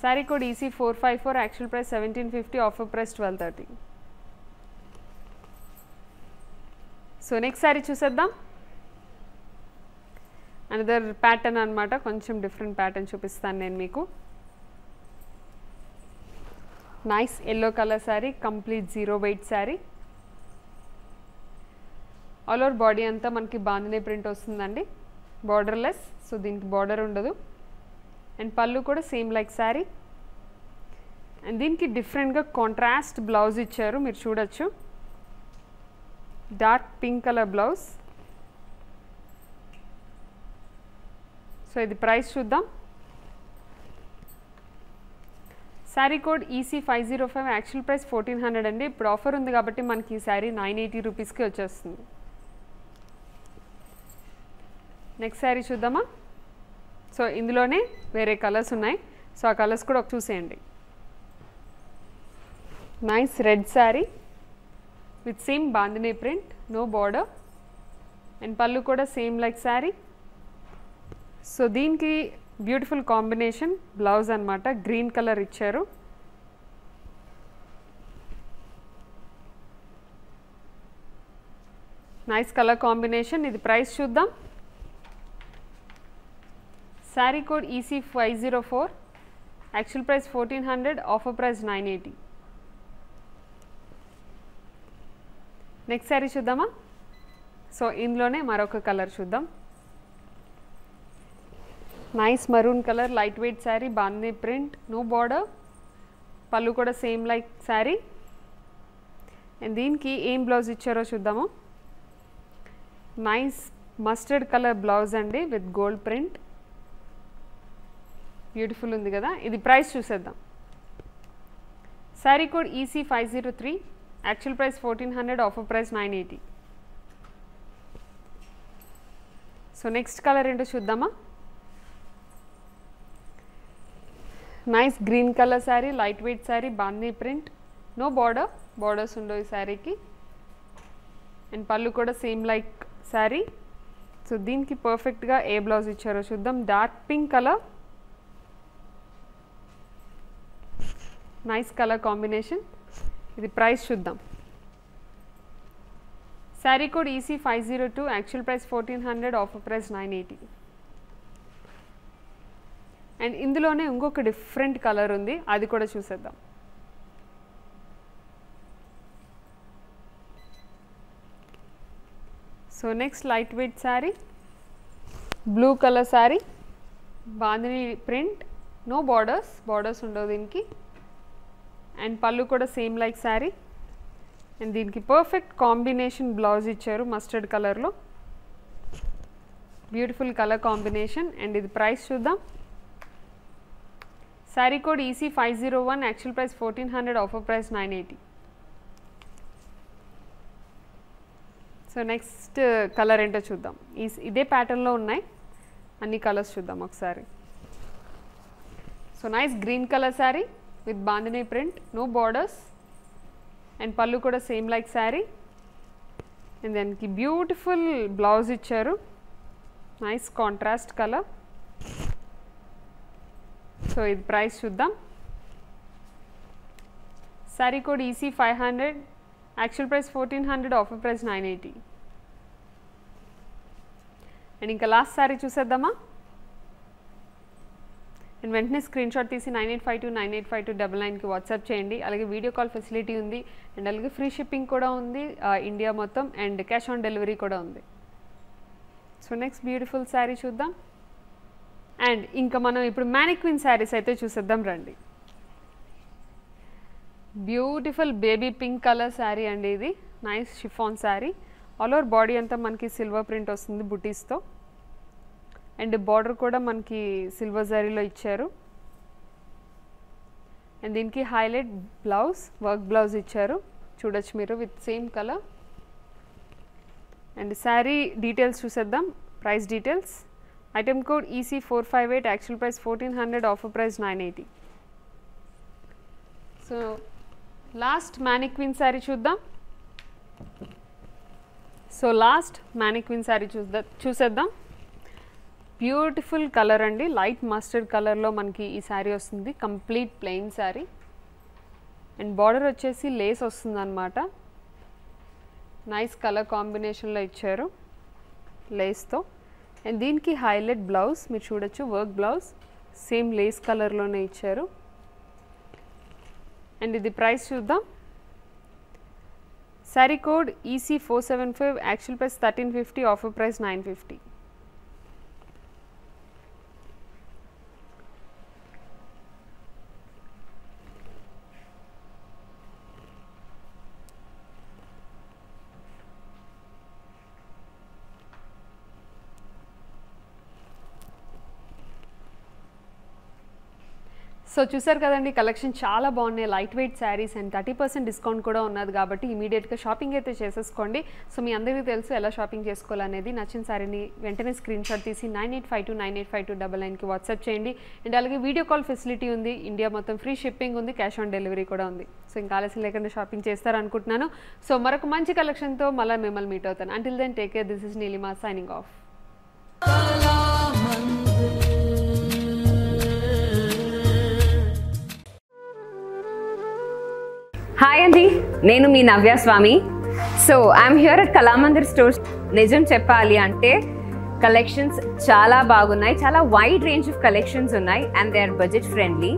Sari code EC454, actual price 1750, offer price 1230. So next sari చూసేద్దాం. అనదర్ ప్యాటర్న్ అనమాట, కొంచెం డిఫరెంట్ ప్యాటర్న్ చూపిస్తాను నేను మీకు. Nice yellow colour sari, complete zero wait sari. All over body అంతా మనకి బాందినీ ప్రింట్ వస్తుందండి, బార్డర్లెస్. సో దీనికి బార్డర్ ఉండదు. అండ్ పళ్ళు కూడా సేమ్ లైక్ శారీ. అండ్ దీనికి డిఫరెంట్గా కాంట్రాస్ట్ బ్లౌజ్ ఇచ్చారు, మీరు చూడొచ్చు. Dark pink colour blouse. So ఇది ప్రైస్ చూద్దాం. Sari code EC505, actual price 1400 అండి. ఇప్పుడు ఆఫర్ ఉంది కాబట్టి మనకి ఈ శారీ 980 రూపీస్కి వచ్చేస్తుంది. నెక్స్ట్ శారీ చూద్దామా. సో ఇందులోనే వేరే కలర్స్ ఉన్నాయి, సో ఆ కలర్స్ కూడా ఒక చూసేయండి. Nice red sari with same bandhani print, no border, and పళ్ళు కూడా సేమ్ లైక్ శారీ. సో దీనికి బ్యూటిఫుల్ కాంబినేషన్ బ్లౌజ్ అనమాట, గ్రీన్ కలర్ ఇచ్చారు. Nice colour combination. ఇది ప్రైస్ చూద్దాం. Sari code EC504, actual price 1400, offer price 980. Next sari చూద్దామా. సో ఇందులోనే మరొక కలర్ చూద్దాం. Nice maroon colour, light weight sari, bandhani print, no border, పళ్ళు కూడా సేమ్ లైక్ శారీ. అండ్ దీనికి ఏం బ్లౌజ్ ఇచ్చారో చూద్దాము. నైస్ మస్టర్డ్ కలర్ బ్లౌజ్ అండి విత్ గోల్డ్ ప్రింట్, బ్యూటిఫుల్ ఉంది కదా. ఇది ప్రైస్ చూసేద్దాం. Sari code EC503, actual price 1400, offer price 980. So next colour ఏంటో చూద్దామా. Nice green colour sari, light weight sari, bandhani print, no border, borders ఉండవు ఈ శారీకి. అండ్ పళ్ళు కూడా సేమ్ లైక్ శారీ. సో దీనికి పర్ఫెక్ట్గా ఏ బ్లౌజ్ ఇచ్చారో చూద్దాం. Dark pink colour, nice colour combination. ఇది ప్రైస్ చూద్దాం. Sari code EC502, actual price 1400, offer price 980. And ఇందులోనే ఇంకొక డిఫరెంట్ కలర్ ఉంది, అది కూడా చూసేద్దాం. So next light weight sari, blue colour sari, bandhani print, no borders, borders ఉండవు దీనికి. అండ్ పళ్ళు కూడా సేమ్ లైక్ శారీ. అండ్ దీనికి పర్ఫెక్ట్ కాంబినేషన్ బ్లౌజ్ ఇచ్చారు మస్టర్డ్ కలర్లో, బ్యూటిఫుల్ కలర్ కాంబినేషన్. అండ్ ఇది ప్రైస్ చూద్దాం. Sari code EC501, actual price 1400, offer price 980. So next colour ఏంటో చూద్దాం. ఇదే ప్యాటర్న్లో ఉన్నాయి అన్ని కలర్స్ చూద్దాం ఒకసారి. So nice green colour sari with bandhani print, no borders, and పళ్ళు కూడా సేమ్ లైక్ శారీ. అండ్ దానికి బ్యూటిఫుల్ బ్లౌజ్ ఇచ్చారు, నైస్ కాంట్రాస్ట్ కలర్. సో ఇది ప్రైస్ చూద్దాం. Sari code EC500, actual price 1400, offer price 980. And ఇంకా లాస్ట్ శారీ చూసేద్దామా. అండ్ వెంటనే స్క్రీన్ షాట్ తీసి 9852985299కి వాట్సాప్ చేయండి. అలాగే వీడియో కాల్ ఫెసిలిటీ ఉంది, అండ్ అలాగే ఫ్రీ షిప్పింగ్ కూడా ఉంది ఇండియా మొత్తం, అండ్ క్యాష్ ఆన్ డెలివరీ కూడా ఉంది. సో నెక్స్ట్ బ్యూటిఫుల్ శారీ చూద్దాం. అండ్ ఇంకా మనం ఇప్పుడు మ్యానిక్విన్ శారీస్ అయితే చూసేద్దాం రండి. Beautiful baby pink colour sari అండి ఇది, nice chiffon sari. All over body అంతా మనకి సిల్వర్ ప్రింట్ వస్తుంది బుటీస్తో, అండ్ బార్డర్ కూడా మనకి సిల్వర్ జరీలో ఇచ్చారు. అండ్ దీనికి హైలైట్ బ్లౌజ్, వర్క్ బ్లౌజ్ ఇచ్చారు, చూడొచ్చు మీరు with same colour. And sari details చూసేద్దాం. Price details. Item code EC458, actual price 1400, offer price 980. So last mannequin sari చూద్దాం. సో లాస్ట్ మ్యానిక్విన్ శారీ చూసేద్దాం. బ్యూటిఫుల్ కలర్ అండి, లైట్ మస్టర్డ్ కలర్లో మనకి ఈ శారీ వస్తుంది, complete plain sari. And border వచ్చేసి లేస్ వస్తుంది అన్నమాట, నైస్ కలర్ కాంబినేషన్లో ఇచ్చారు లేస్తో. అండ్ దీనికి హైలైట్ బ్లౌజ్ మీరు చూడొచ్చు, వర్క్ బ్లౌజ్ సేమ్ లేస్ కలర్లోనే ఇచ్చారు. అండ్ ఇది ప్రైస్ చూద్దాం. Sari code EC475, actual price 1350, offer price 950. So చూసారు కదండి, కలెక్షన్ చాలా బాగున్నాయి, light weight saris and 30% discount కూడా ఉన్నది కాబట్టి ఇమీడియట్గా షాపింగ్ అయితే చేసేసుకోండి. సో మీ అందరికీ తెలుసు ఎలా షాపింగ్ చేసుకోవాలనేది. నచ్చిన శారీని వెంటనే స్క్రీన్ షాట్ తీసి 9852985299కి వాట్సాప్ చేయండి. అండ్ అలాగే వీడియో కాల్ ఫెసిలిటీ ఉంది, ఇండియా మొత్తం ఫ్రీ షిప్పింగ్ ఉంది, క్యాష్ ఆన్ డెలివరీ కూడా ఉంది. సో ఇంకా ఆలస్యం లేకుండా షాపింగ్ చేస్తారనుకుంటున్నాను. సో మరొక మంచి కలెక్షన్తో మళ్ళీ మిమ్మల్ని మీట్ అవుతాను. Until then take care. This is Neelima signing off. Hi అండి, నేను మీ Navya Swamy. So I'm here at Kalamandir stores. నిజం చెప్పాలి అంటే కలెక్షన్స్ చాలా బాగున్నాయి, చాలా వైడ్ రేంజ్ ఆఫ్ కలెక్షన్స్ ఉన్నాయి and they are budget friendly.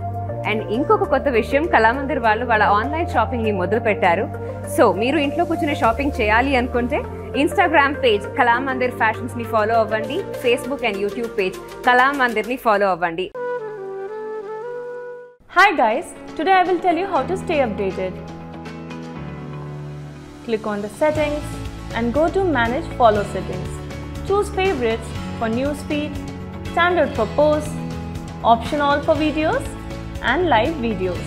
And ఇంకొక కొత్త విషయం, కళామందిర్ వాళ్ళు వాళ్ళ ఆన్లైన్ షాపింగ్ని మొదలు పెట్టారు. సో మీరు ఇంట్లో కూర్చొని షాపింగ్ చేయాలి అనుకుంటే ఇన్స్టాగ్రామ్ పేజ్ కళామందిర్ ఫ్యాషన్స్ని ఫాలో అవ్వండి, ఫేస్బుక్ అండ్ యూట్యూబ్ పేజ్ కళామందిర్ని ఫాలో అవ్వండి. Hi guys, today I will tell you how to stay updated. Click on the settings and go to manage follow settings. Choose favorites for newsfeed, standard for posts, option all for videos and live videos.